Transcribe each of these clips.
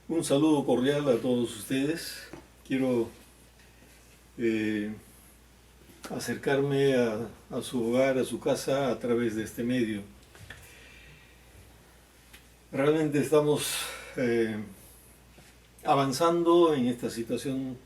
Un saludo cordial a todos ustedes. Quiero eh, acercarme a su hogar, a su casa, a través de este medio. Realmente estamos eh, avanzando en esta situación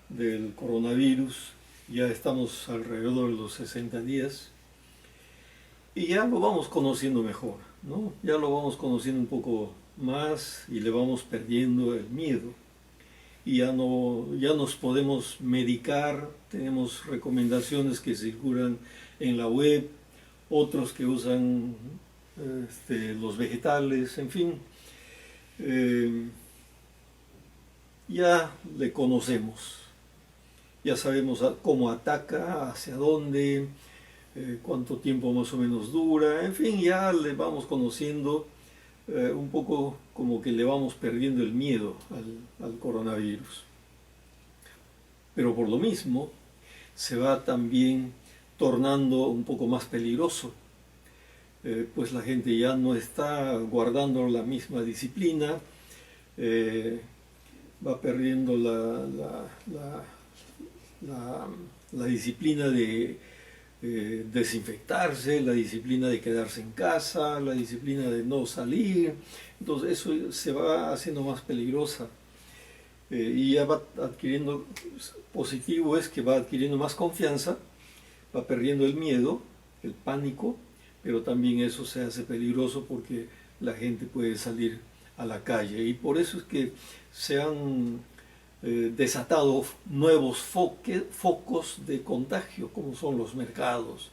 del coronavirus. Ya estamos alrededor de los 60 días y ya lo vamos conociendo mejor, ¿no? Ya lo vamos conociendo un poco más y le vamos perdiendo el miedo. Y ya nos podemos medicar, tenemos recomendaciones que circulan en la web, otros que usan los vegetales, en fin, eh, ya le conocemos, ya sabemos cómo ataca, hacia dónde, cuánto tiempo más o menos dura, en fin, ya le vamos conociendo un poco, como que le vamos perdiendo el miedo al coronavirus. Pero por lo mismo se va también tornando un poco más peligroso, pues la gente ya no está guardando la misma disciplina, eh, va perdiendo la, la disciplina de desinfectarse, la disciplina de quedarse en casa, la disciplina de no salir. Entonces eso se va haciendo más peligrosa, y ya va adquiriendo, positivo es que va adquiriendo más confianza, va perdiendo el miedo, el pánico, pero también eso se hace peligroso porque la gente puede salir a la calle, y por eso es que se han desatado nuevos focos de contagio, como son los mercados,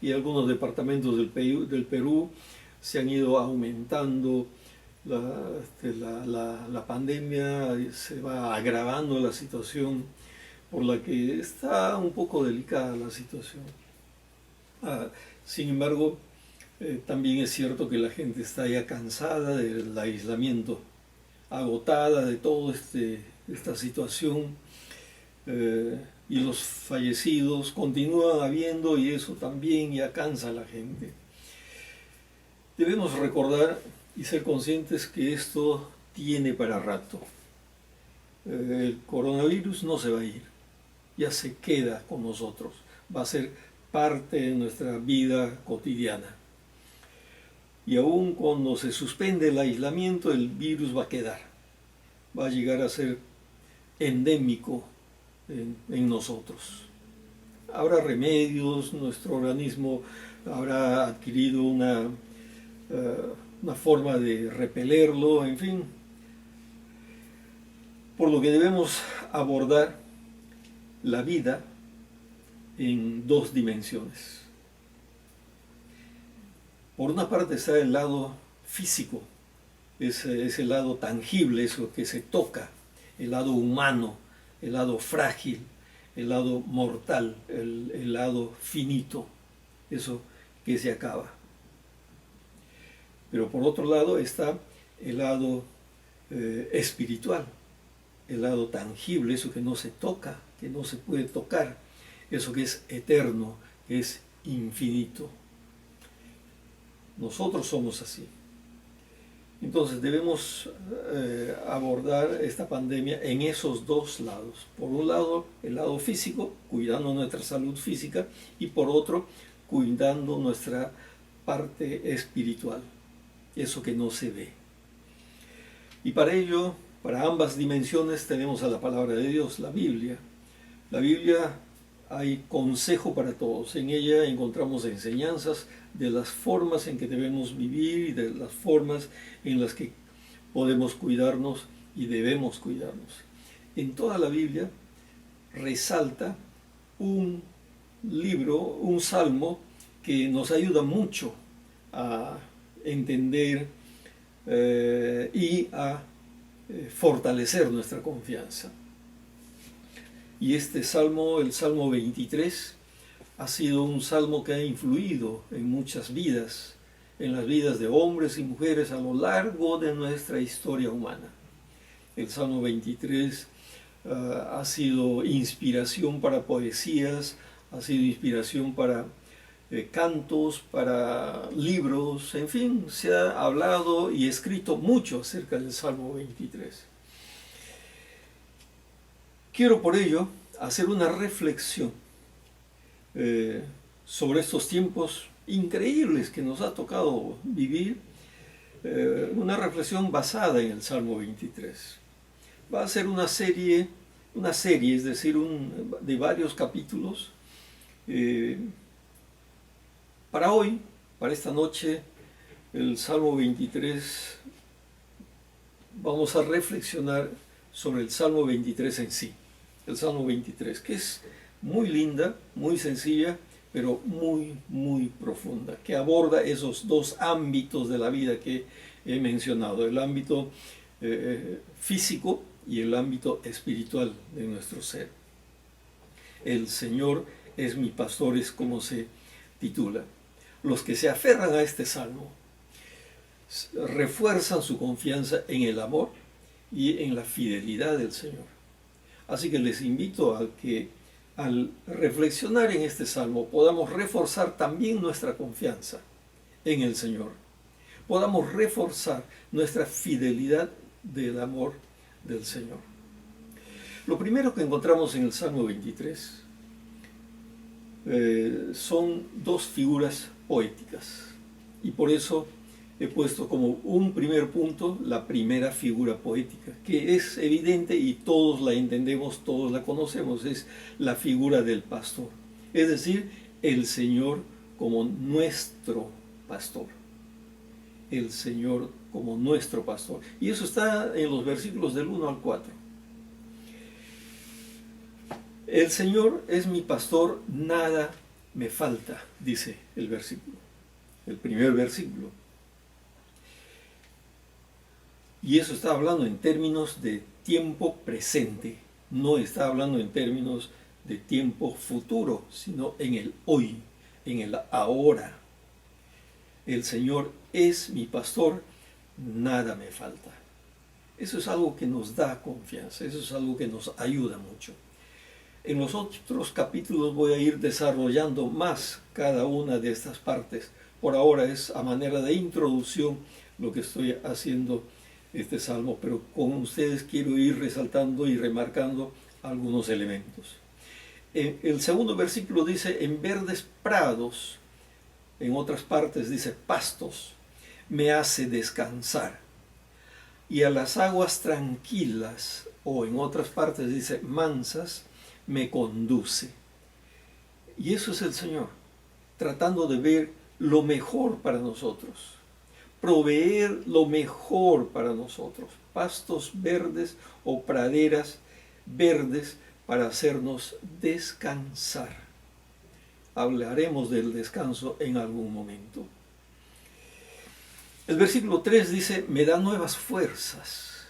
y algunos departamentos del Perú se han ido aumentando. La pandemia se va agravando la situación, por la que está un poco delicada la situación. Sin embargo, también es cierto que la gente está ya cansada del aislamiento, agotada de toda esta situación, y los fallecidos continúan habiendo, y eso también ya cansa a la gente. Debemos recordar y ser conscientes que esto tiene para rato. El coronavirus no se va a ir, ya se queda con nosotros, va a ser parte de nuestra vida cotidiana. Y aun cuando se suspende el aislamiento, el virus va a quedar, va a llegar a ser endémico en nosotros. Habrá remedios, nuestro organismo habrá adquirido una forma de repelerlo, en fin. Por lo que debemos abordar la vida en dos dimensiones. Por una parte está el lado físico, ese lado tangible, eso que se toca, el lado humano, el lado frágil, el lado mortal, el lado finito, eso que se acaba. Pero por otro lado está el lado espiritual, el lado tangible, eso que no se toca, que no se puede tocar, eso que es eterno, que es infinito. Nosotros somos así. Entonces debemos abordar esta pandemia en esos dos lados. Por un lado, el lado físico, cuidando nuestra salud física, y por otro, cuidando nuestra parte espiritual, eso que no se ve. Y para ello, para ambas dimensiones, tenemos a la palabra de Dios, la Biblia. La Biblia, hay consejo para todos. En ella encontramos enseñanzas de las formas en que debemos vivir y de las formas en las que podemos cuidarnos y debemos cuidarnos. En toda la Biblia resalta un libro, un salmo, que nos ayuda mucho a entender y a fortalecer nuestra confianza. Y este salmo, el Salmo 23, ha sido un salmo que ha influido en muchas vidas, en las vidas de hombres y mujeres a lo largo de nuestra historia humana. El Salmo 23 ha sido inspiración para poesías, ha sido inspiración para cantos, para libros, en fin, se ha hablado y escrito mucho acerca del Salmo 23. Quiero por ello hacer una reflexión sobre estos tiempos increíbles que nos ha tocado vivir, una reflexión basada en el Salmo 23. Va a ser una serie, es decir, de varios capítulos. Para hoy, para esta noche, el Salmo 23, vamos a reflexionar sobre el Salmo 23 en sí. El Salmo 23, que es muy linda, muy sencilla, pero muy, muy profunda, que aborda esos dos ámbitos de la vida que he mencionado, el ámbito físico y el ámbito espiritual de nuestro ser. El Señor es mi pastor, es como se titula. Los que se aferran a este salmo refuerzan su confianza en el amor y en la fidelidad del Señor. Así que les invito a que al reflexionar en este salmo podamos reforzar también nuestra confianza en el Señor. Podamos reforzar nuestra fidelidad del amor del Señor. Lo primero que encontramos en el Salmo 23 son dos figuras poéticas, y por eso he puesto como un primer punto la primera figura poética, que es evidente y todos la entendemos, todos la conocemos, es la figura del pastor, es decir, el Señor como nuestro pastor. El Señor como nuestro pastor. Y eso está en los versículos del 1 al 4. El Señor es mi pastor, nada me falta, dice el versículo, el primer versículo. Y eso está hablando en términos de tiempo presente, no está hablando en términos de tiempo futuro, sino en el hoy, en el ahora. El Señor es mi pastor, nada me falta. Eso es algo que nos da confianza, eso es algo que nos ayuda mucho. En los otros capítulos voy a ir desarrollando más cada una de estas partes. Por ahora es a manera de introducción lo que estoy haciendo este salmo, pero con ustedes quiero ir resaltando y remarcando algunos elementos. El segundo versículo dice, en verdes prados, en otras partes dice pastos, me hace descansar. Y a las aguas tranquilas, o en otras partes dice mansas, me conduce. Y eso es el Señor, tratando de ver lo mejor para nosotros, proveer lo mejor para nosotros, pastos verdes o praderas verdes para hacernos descansar. Hablaremos del descanso en algún momento. El versículo 3 dice, me da nuevas fuerzas.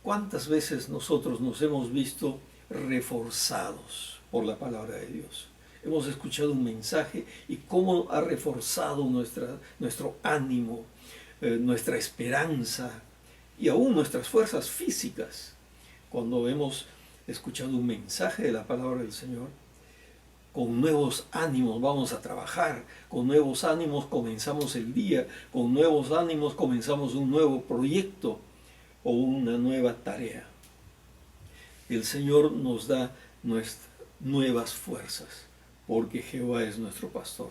¿Cuántas veces nosotros nos hemos visto reforzados por la palabra de Dios? Hemos escuchado un mensaje y cómo ha reforzado nuestro ánimo, nuestra esperanza y aún nuestras fuerzas físicas. Cuando hemos escuchado un mensaje de la palabra del Señor, con nuevos ánimos vamos a trabajar, con nuevos ánimos comenzamos el día, con nuevos ánimos comenzamos un nuevo proyecto o una nueva tarea. El Señor nos da nuevas fuerzas, porque Jehová es nuestro pastor.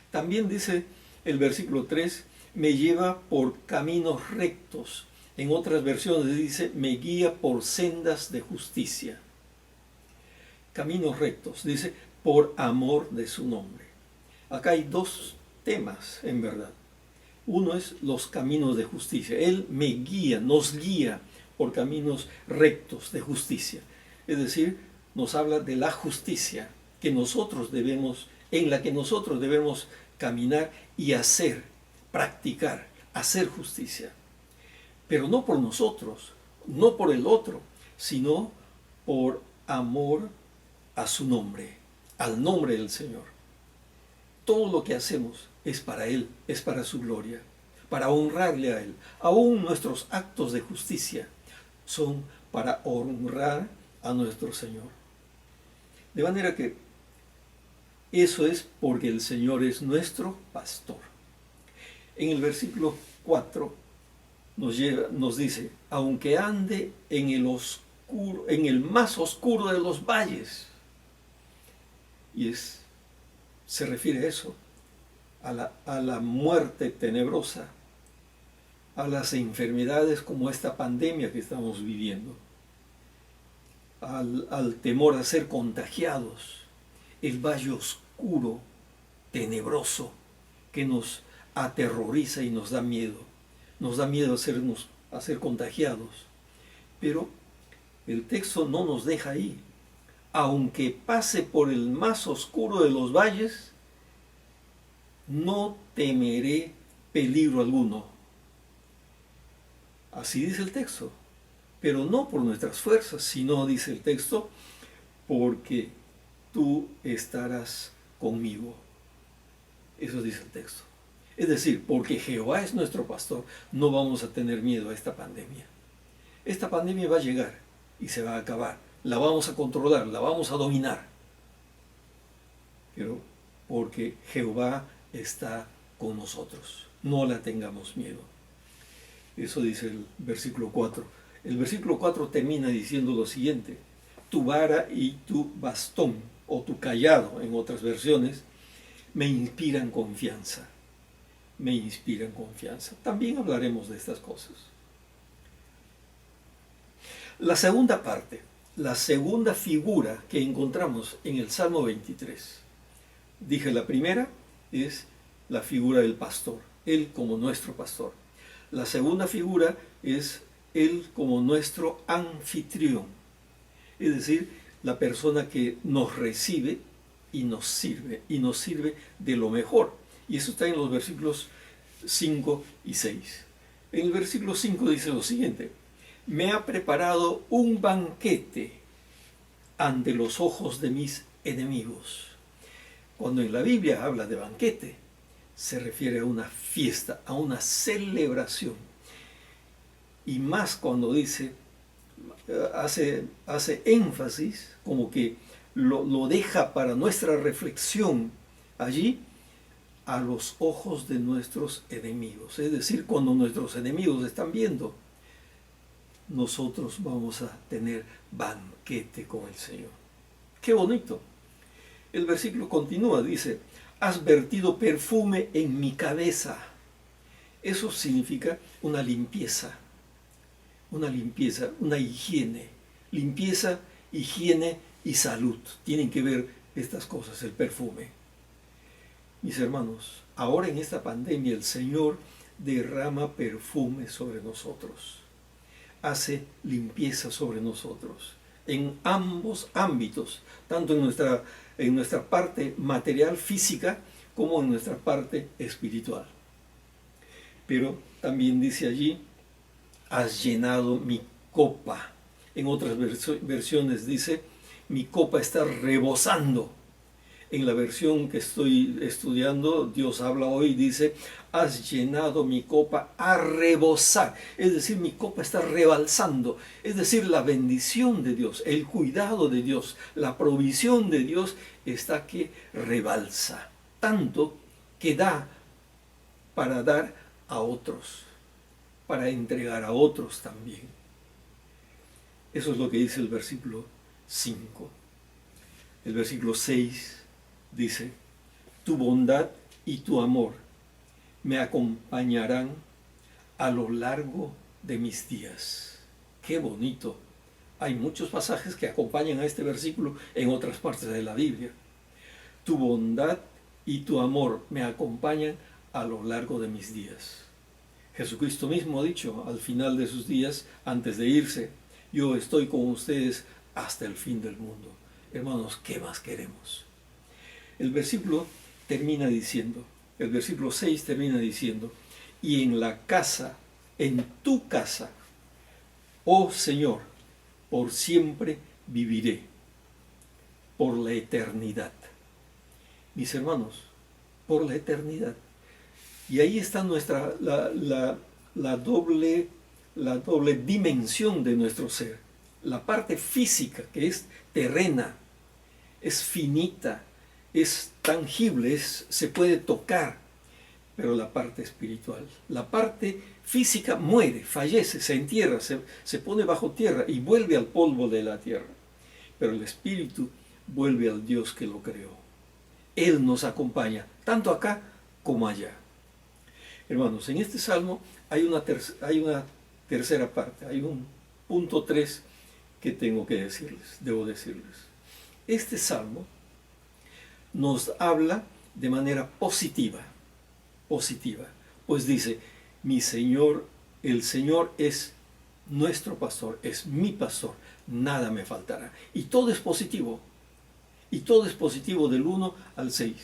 También dice el versículo 3, me lleva por caminos rectos. En otras versiones dice, me guía por sendas de justicia. Caminos rectos, dice, por amor de su nombre. Acá hay dos temas, en verdad. Uno es los caminos de justicia. Él me guía, nos guía por caminos rectos de justicia. Es decir, nos habla de la justicia que nosotros debemos, en la que nosotros debemos caminar y hacer, practicar, hacer justicia. Pero no por nosotros, no por el otro, sino por amor a su nombre, al nombre del Señor. Todo lo que hacemos es para Él, es para su gloria, para honrarle a Él. Aún nuestros actos de justicia son para honrar a nuestro Señor. De manera que Eso es porque el Señor es nuestro pastor. En el versículo 4 nos dice, aunque ande en el oscuro, en el más oscuro de los valles. Y se refiere a eso, a la muerte tenebrosa, a las enfermedades como esta pandemia que estamos viviendo, al temor a ser contagiados, el valle oscuro, tenebroso, que nos aterroriza y nos da miedo a ser contagiados. Pero el texto no nos deja ahí. Aunque pase por el más oscuro de los valles, no temeré peligro alguno. Así dice el texto, pero no por nuestras fuerzas, sino, dice el texto, porque tú estarás conmigo. Eso dice el texto. Es decir, porque Jehová es nuestro pastor, no vamos a tener miedo a esta pandemia. Esta pandemia va a llegar y se va a acabar. La vamos a controlar, la vamos a dominar. Pero porque Jehová está con nosotros. No la tengamos miedo. Eso dice el versículo 4. El versículo 4 termina diciendo lo siguiente. Tu vara y tu bastón, o tu cayado en otras versiones, me inspiran confianza. Me inspiran confianza. También hablaremos de estas cosas. La segunda parte, la segunda figura que encontramos en el Salmo 23. Dije, la primera es la figura del pastor, él como nuestro pastor. La segunda figura es él como nuestro anfitrión, es decir, la persona que nos recibe y nos sirve de lo mejor. Y eso está en los versículos 5 y 6. En el versículo 5 dice lo siguiente: me ha preparado un banquete ante los ojos de mis enemigos. Cuando en la Biblia habla de banquete, se refiere a una fiesta, a una celebración. Y más cuando dice, hace énfasis, como que lo deja para nuestra reflexión allí, a los ojos de nuestros enemigos. Es decir, cuando nuestros enemigos están viendo, nosotros vamos a tener banquete con el Señor. ¡Qué bonito! El versículo continúa, dice, has vertido perfume en mi cabeza. Eso significa una limpieza, una higiene. Limpieza, higiene y salud. Tienen que ver estas cosas, el perfume. Mis hermanos, ahora en esta pandemia el Señor derrama perfume sobre nosotros. Hace limpieza sobre nosotros en ambos ámbitos, tanto en nuestra parte material, física, como en nuestra parte espiritual. Pero también dice allí, has llenado mi copa. En otras versiones dice, mi copa está rebosando. En la versión que estoy estudiando, Dios habla hoy y dice, has llenado mi copa a rebosar. Es decir, mi copa está rebalsando. Es decir, la bendición de Dios, el cuidado de Dios, la provisión de Dios está que rebalsa. Tanto que da para dar a otros, para entregar a otros también. Eso es lo que dice el versículo 5. El versículo 6 dice, tu bondad y tu amor me acompañarán a lo largo de mis días. ¡Qué bonito! Hay muchos pasajes que acompañan a este versículo en otras partes de la Biblia. Tu bondad y tu amor me acompañan a lo largo de mis días. Jesucristo mismo ha dicho al final de sus días, antes de irse, yo estoy con ustedes hasta el fin del mundo. Hermanos, ¿qué más queremos? El versículo termina diciendo, el versículo 6 termina diciendo, y en la casa, en tu casa, oh Señor, por siempre viviré, por la eternidad. Mis hermanos, por la eternidad. Y ahí está la doble dimensión de nuestro ser. La parte física, que es terrena, es finita, es tangible, se puede tocar, pero la parte espiritual, la parte física muere, fallece, se entierra, se pone bajo tierra y vuelve al polvo de la tierra. Pero el espíritu vuelve al Dios que lo creó. Él nos acompaña, tanto acá como allá. Hermanos, en este salmo hay una tercera parte, hay un punto 3 que debo decirles. Este salmo nos habla de manera positiva, pues dice, mi Señor, el Señor es nuestro pastor, es mi pastor, nada me faltará. Y todo es positivo del 1 al 6,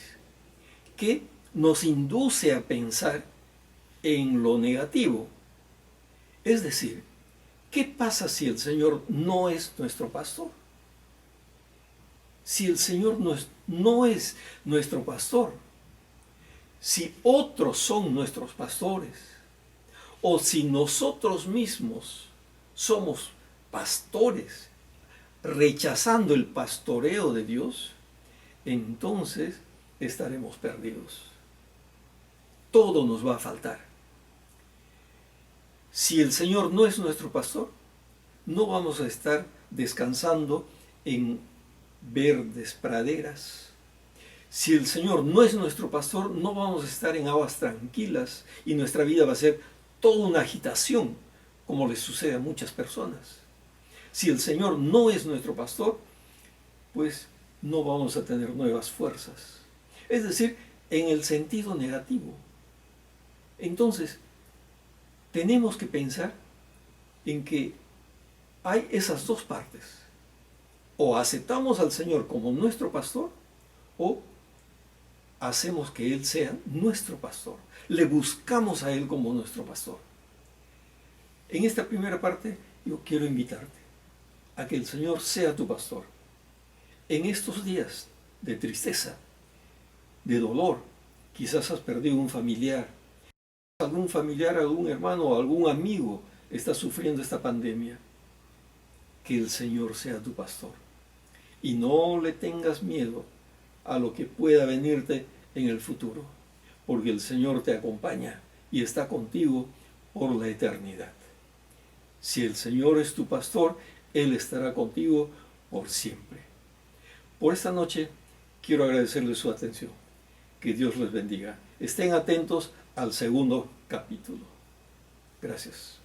que nos induce a pensar en lo negativo. Es decir, ¿qué pasa si el Señor no es nuestro pastor? Si el Señor no es nuestro pastor, si otros son nuestros pastores, o si nosotros mismos somos pastores, rechazando el pastoreo de Dios, entonces estaremos perdidos. Todo nos va a faltar. Si el Señor no es nuestro pastor, no vamos a estar descansando en verdes praderas. Si el Señor no es nuestro pastor, no vamos a estar en aguas tranquilas y nuestra vida va a ser toda una agitación, como le sucede a muchas personas. Si el Señor no es nuestro pastor, pues no vamos a tener nuevas fuerzas. Es decir, en el sentido negativo. Entonces, tenemos que pensar en que hay esas dos partes. O aceptamos al Señor como nuestro pastor, o hacemos que Él sea nuestro pastor. Le buscamos a Él como nuestro pastor. En esta primera parte, yo quiero invitarte a que el Señor sea tu pastor. En estos días de tristeza, de dolor, quizás has perdido un familiar, algún hermano o algún amigo está sufriendo esta pandemia. Que el Señor sea tu pastor. Y no le tengas miedo a lo que pueda venirte en el futuro, porque el Señor te acompaña y está contigo por la eternidad. Si el Señor es tu pastor, Él estará contigo por siempre. Por esta noche quiero agradecerles su atención. Que Dios les bendiga. Estén atentos al segundo capítulo. Gracias.